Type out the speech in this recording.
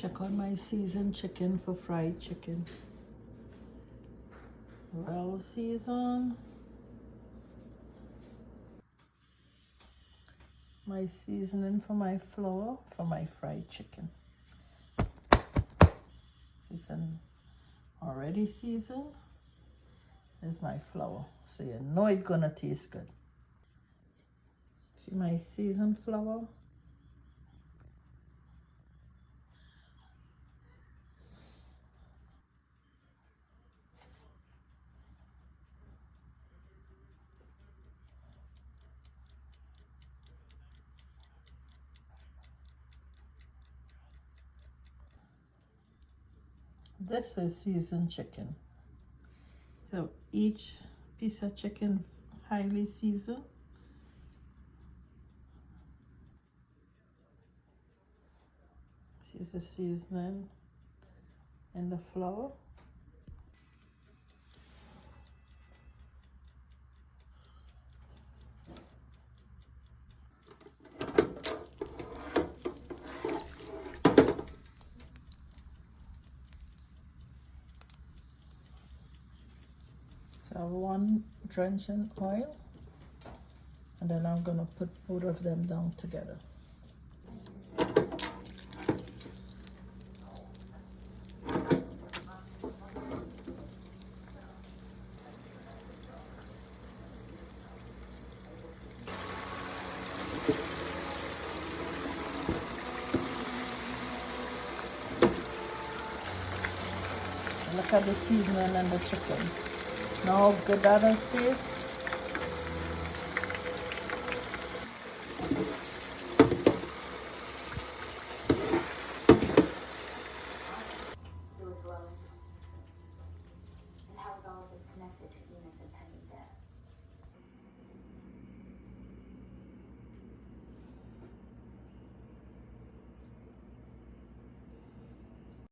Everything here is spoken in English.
Check on my seasoned chicken for fried chicken. Well seasoned. My seasoning for my flour for my fried chicken. Season already seasoned. Is my flour, so you know it's gonna taste good. See my seasoned flour? This is seasoned chicken. So each piece of chicken highly seasoned. This is the seasoning in the flour. So I have one drench in oil, and then I'm gonna put both of them down together. Look at the seasoning and the chicken. Now how good that is taste.